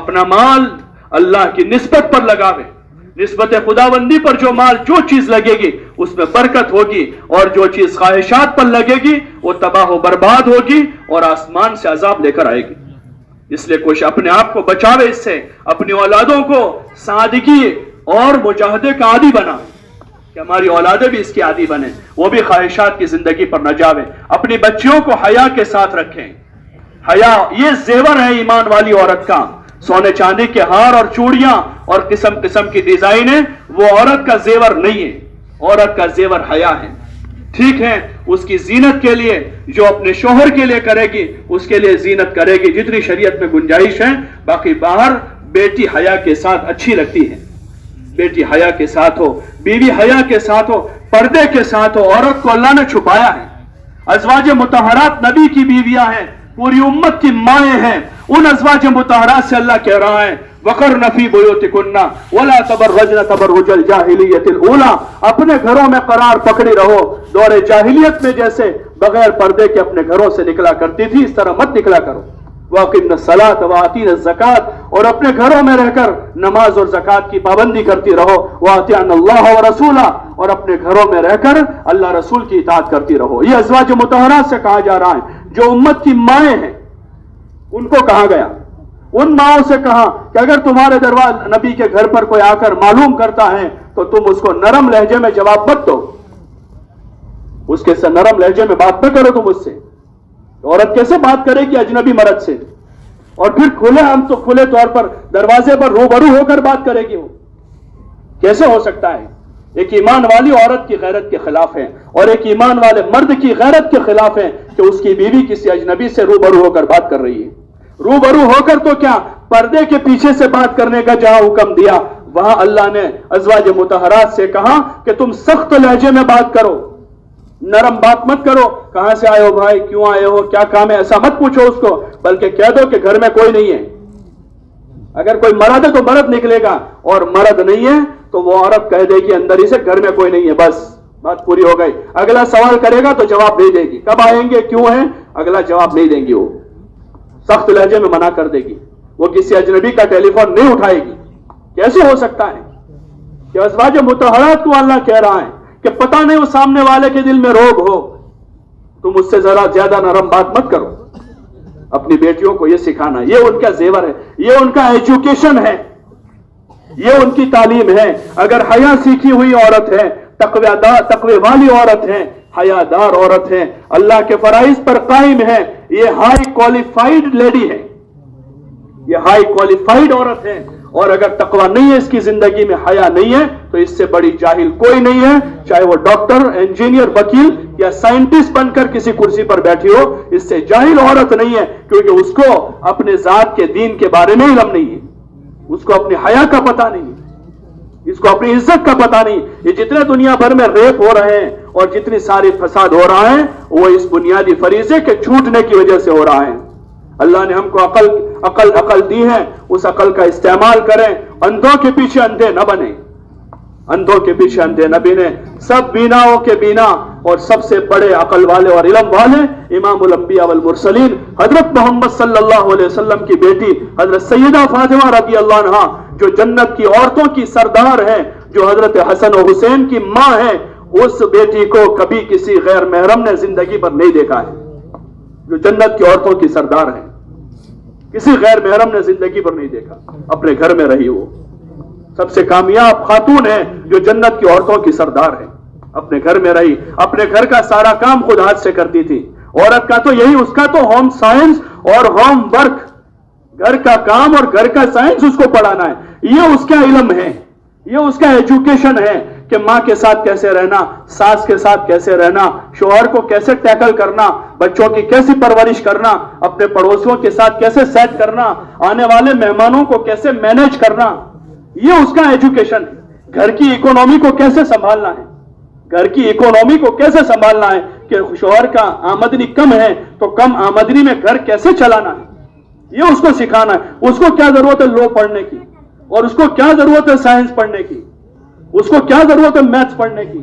اپنا مال اللہ کی نسبت پر لگاوے. نسبت خداوندی پر جو مال جو چیز لگے گی اس میں برکت ہوگی، اور جو چیز خواہشات پر لگے گی وہ تباہ و برباد ہوگی اور آسمان سے عذاب لے کر آئے گی. اس لیے کوشش اپنے آپ کو بچاوے اس سے، اپنی اولادوں کو سادگی اور مجاہدے کا عادی بنا کہ ہماری اولادیں بھی اس کی عادی بنیں، وہ بھی خواہشات کی زندگی پر نہ جاویں. اپنی بچیوں کو حیا کے ساتھ رکھیں. حیا یہ زیور ہے ایمان والی عورت کا. سونے چاندی کے ہار اور چوڑیاں اور قسم قسم کی ڈیزائنیں وہ عورت کا زیور نہیں ہے. عورت کا زیور حیا ہے. ٹھیک ہے اس کی زینت کے لیے جو اپنے شوہر کے لیے کرے گی اس کے لیے زینت کرے گی جتنی شریعت میں گنجائش ہے. باقی باہر بیٹی حیا کے ساتھ اچھی لگتی ہے. بیٹی حیا کے ساتھ ہو، بیوی حیا کے ساتھ ہو، پردے کے ساتھ ہو. عورت کو اللہ نے چھپایا ہے. ازواج مطہرات نبی کی بیویاں ہیں، پوری امت کی مائیں ہیں. ان ازواج مطہرات سے اللہ کہہ رہا ہے وَقَرْنَ فِي بُيُوتِكُنَّ وَلَا تَبَرَّجْنَ تَبَرُّجَ الْجَاهِلِيَّةِ الْأُولَىٰ. اپنے گھروں میں قرار پکڑی رہو. دور جاہلیت میں جیسے بغیر پردے کے اپنے گھروں سے نکلا کرتی تھی اس طرح مت نکلا کرو. وَأَقِمْنَ الصَّلَاةَ وَآتِينَ الزَّكَاةَ. اور اپنے گھروں میں رہ کر نماز اور زکات کی پابندی کرتی رہو. وَأَطِيعْنَ اللَّهَ وَرَسُولَهُ. اور اپنے گھروں میں رہ کر اللہ رسول کی اطاعت کرتی رہو. یہ ازواج مطہرات سے کہا جا رہا ہے جو امت کی مائیں ہیں. ان کو کہا گیا، ان ماؤں سے کہا کہ اگر تمہارے دروازے نبی کے گھر پر کوئی آ کر معلوم کرتا ہے تو تم اس کو نرم لہجے میں جواب مت دو. اس کے سے نرم لہجے میں بات نہ کرو تم اس سے. عورت کیسے بات کرے گی اجنبی مرد سے؟ اور پھر ہم تو کھلے طور پر دروازے پر روبرو ہو کر بات کرے گی. وہ کیسے ہو سکتا ہے؟ ایک ایمان والی عورت کی غیرت کے خلاف ہے اور ایک ایمان والے مرد کی غیرت کے خلاف ہے کہ اس کی بیوی کسی اجنبی سے روبرو ہو کر بات کر رہی ہے. روبرو ہو کر تو کیا، پردے کے پیچھے سے بات کرنے کا جہاں حکم دیا وہاں اللہ نے ازواج مطہرات سے کہا کہ تم سخت لہجے میں بات کرو، نرم بات مت کرو. کہاں سے آئے ہو بھائی، کیوں آئے ہو، کیا کام ہے، ایسا مت پوچھو اس کو، بلکہ کہہ دو کہ گھر میں کوئی نہیں ہے. اگر کوئی مرد ہے تو مرد نکلے گا، اور مرد نہیں ہے تو وہ عورت کہہ دے گی اندر ہی سے گھر میں کوئی نہیں ہے، بس بات پوری ہو گئی. اگلا سوال کرے گا تو جواب نہیں دے گی، کب آئیں گے، کیوں ہیں، اگلا جواب نہیں دیں گی. وہ سخت لہجے میں منع کر دے گی. وہ کسی اجنبی کا ٹیلی فون نہیں اٹھائے گی. کیسے ہو سکتا ہے کہ ازواج مطہرات کو اللہ کہہ رہا ہے کہ پتہ نہیں وہ سامنے والے کے دل میں روب ہو، تم اس سے ذرا زیادہ نرم بات مت کرو. اپنی بیٹیوں کو یہ سکھانا، یہ ان کا زیور ہے، یہ ان کا ایجوکیشن ہے، یہ ان کی تعلیم ہے. اگر حیا سیکھی ہوئی عورت ہے، تقوی والی عورت ہے، حیادار عورت ہے، اللہ کے فرائض پر قائم ہے، یہ ہائی کوالیفائیڈ لیڈی ہے، یہ ہائی کوالیفائیڈ عورت ہے. اور اگر تقوی نہیں ہے اس کی زندگی میں، حیا نہیں ہے، تو اس سے بڑی جاہل کوئی نہیں ہے. چاہے وہ ڈاکٹر، انجینئر، وکیل یا سائنٹسٹ بن کر کسی کرسی پر بیٹھی ہو، اس سے جاہل عورت نہیں ہے، کیونکہ اس کو اپنے ذات کے دین کے بارے میں علم نہیں ہے، اس کو اپنی حیا کا پتہ نہیں ہے، اس کو اپنی عزت کا پتہ نہیں. یہ جتنے دنیا بھر میں ریپ ہو رہے ہیں اور جتنی ساری فساد ہو رہا ہے وہ اس بنیادی فریضے کے چھوٹنے کی وجہ سے ہو رہا ہے. اللہ نے ہم کو عقل دی ہے، اس عقل کا استعمال کریں. اندھوں کے پیچھے اندھے نہ بنیں، اندھوں کے پیچھے اندھے نہ بنیں. سب بیناؤں کے بینا اور سب سے بڑے عقل والے اور علم والے امام الانبیاء والمرسلین حضرت محمد صلی اللہ علیہ وسلم کی بیٹی حضرت سیدہ فاطمہ رضی اللہ عنہا جو جنت کی عورتوں کی سردار ہے، جو حضرت حسن و حسین کی ماں ہے. اس بیٹی کو کبھی کسی غیر محرم نے زندگی پر نہیں دیکھا ہے، جو جنت کی عورتوں کی سردار ہے. کسی غیر محرم نے زندگی پر نہیں دیکھا. اپنے گھر میں رہی، وہ سب سے کامیاب خاتون ہے جو جنت کی عورتوں کی سردار ہے. اپنے گھر میں رہی، اپنے گھر کا سارا کام خود ہاتھ سے کرتی تھی. عورت کا تو یہی، اس کا تو ہوم سائنس اور ہوم ورک، گھر کا کام اور گھر کا سائنس اس کو پڑھانا ہے. یہ اس کا علم ہے، یہ اس کا ایجوکیشن ہے کہ ماں کے ساتھ کیسے رہنا، ساس کے ساتھ کیسے رہنا، شوہر کو کیسے ٹیکل کرنا، بچوں کی کیسی پرورش کرنا، اپنے پڑوسیوں کے ساتھ کیسے سیٹ کرنا، آنے والے مہمانوں کو کیسے مینیج کرنا. یہ اس کا ایجوکیشن ہے. گھر کی اکونومی کو کیسے سنبھالنا ہے، گھر کی اکونومی کو کیسے سنبھالنا ہے کہ شوہر کا آمدنی کم ہے تو کم آمدنی میں گھر کیسے چلانا ہے. یہ اس کو سکھانا ہے. اس کو کیا ضرورت ہے لو پڑھنے کی، اور اس کو کیا ضرورت ہے سائنس پڑھنے کی، اس کو کیا ضرورت ہے میتھس پڑھنے کی.